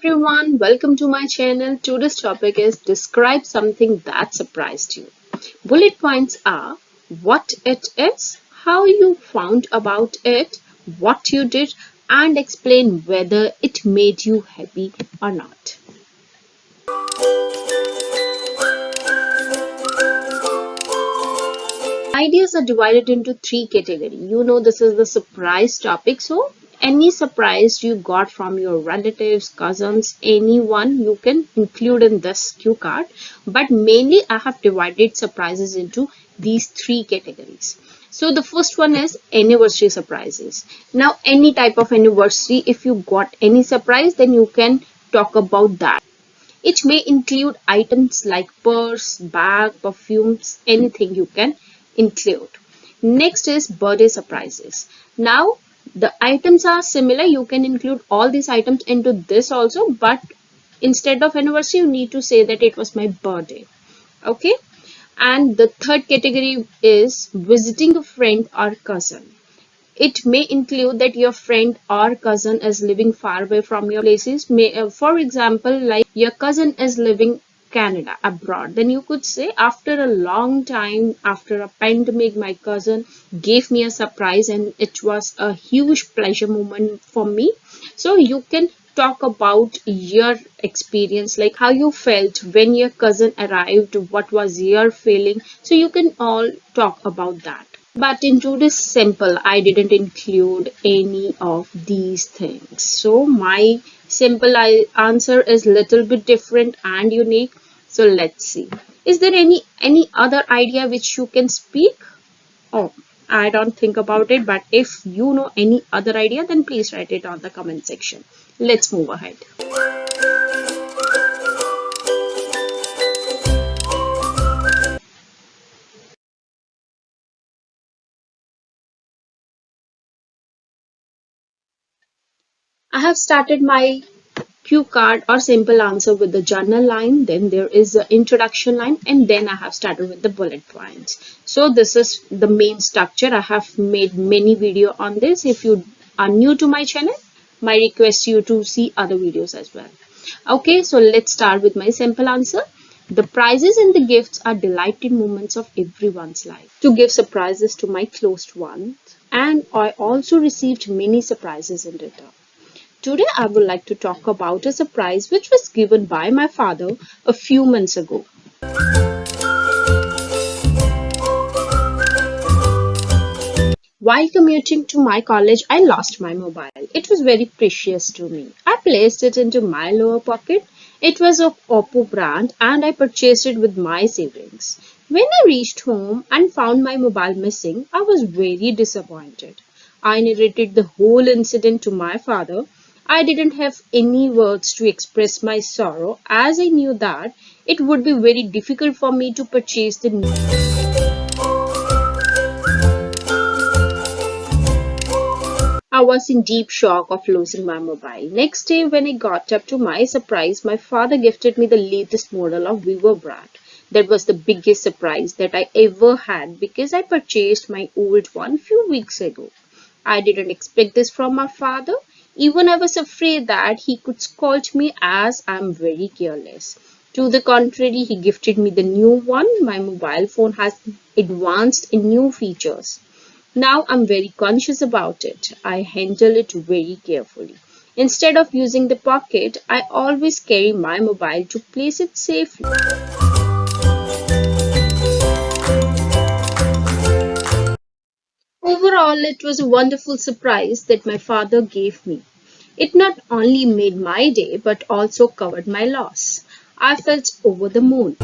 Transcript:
everyone, welcome to my channel. Today's topic is describe something that surprised you. Bullet points are what it is, how you found about it, what you did, and explain whether it made you happy or not. Ideas are divided into three categories. You know this is the surprise topic, so any surprise you got from your relatives, cousins, anyone you can include in this cue card. But mainly I have divided surprises into these three categories. So the first one is anniversary surprises. Now any type of anniversary, if you got any surprise, then you can talk about that. It may include items like purse, bag, perfumes, anything you can include. Next is birthday surprises. Now the items are similar. You can include all these items into this also, but instead of anniversary, you need to say that it was my birthday. Okay. And the third category is visiting a friend or cousin. It may include that your friend or cousin is living far away from your places. For example, like your cousin is living Canada abroad, then you could say after a long time, after a pandemic, my cousin gave me a surprise and it was a huge pleasure moment for me. So you can talk about your experience, like how you felt when your cousin arrived, what was your feeling. So you can all talk about that. But in today's sample, I didn't include any of these things. So my simple answer is little bit different and unique. So let's see. Is there any other idea which you can speak? Oh, I don't think about it. But if you know any other idea, then please write it on the comment section. Let's move ahead. I have started my cue card or simple answer with the journal line, then there is the introduction line, and then I have started with the bullet points. So this is the main structure. I have made many video on this. If you are new to my channel, my request you to see other videos as well. Okay, so let's start with my simple answer. The prizes and the gifts are delighting moments of everyone's life. To give surprises to my close ones, and I also received many surprises in return. Today I would like to talk about a surprise which was given by my father a few months ago. While commuting to my college, I lost my mobile. It was very precious to me. I placed it into my lower pocket. It was of Oppo brand and I purchased it with my savings. When I reached home and found my mobile missing, I was very disappointed. I narrated the whole incident to my father. I didn't have any words to express my sorrow as I knew that it would be very difficult for me to purchase the new. I was in deep shock of losing my mobile. Next day when I got up, to my surprise, my father gifted me the latest model of Vivo brand. That was the biggest surprise that I ever had because I purchased my old one few weeks ago. I didn't expect this from my father. Even I was afraid that he could scold me as I'm very careless. To the contrary, he gifted me the new one. My mobile phone has advanced in new features. Now I'm very conscious about it. I handle it very carefully. Instead of using the pocket, I always carry my mobile to place it safely. Overall, it was a wonderful surprise that my father gave me. It not only made my day but also covered my loss. I felt over the moon.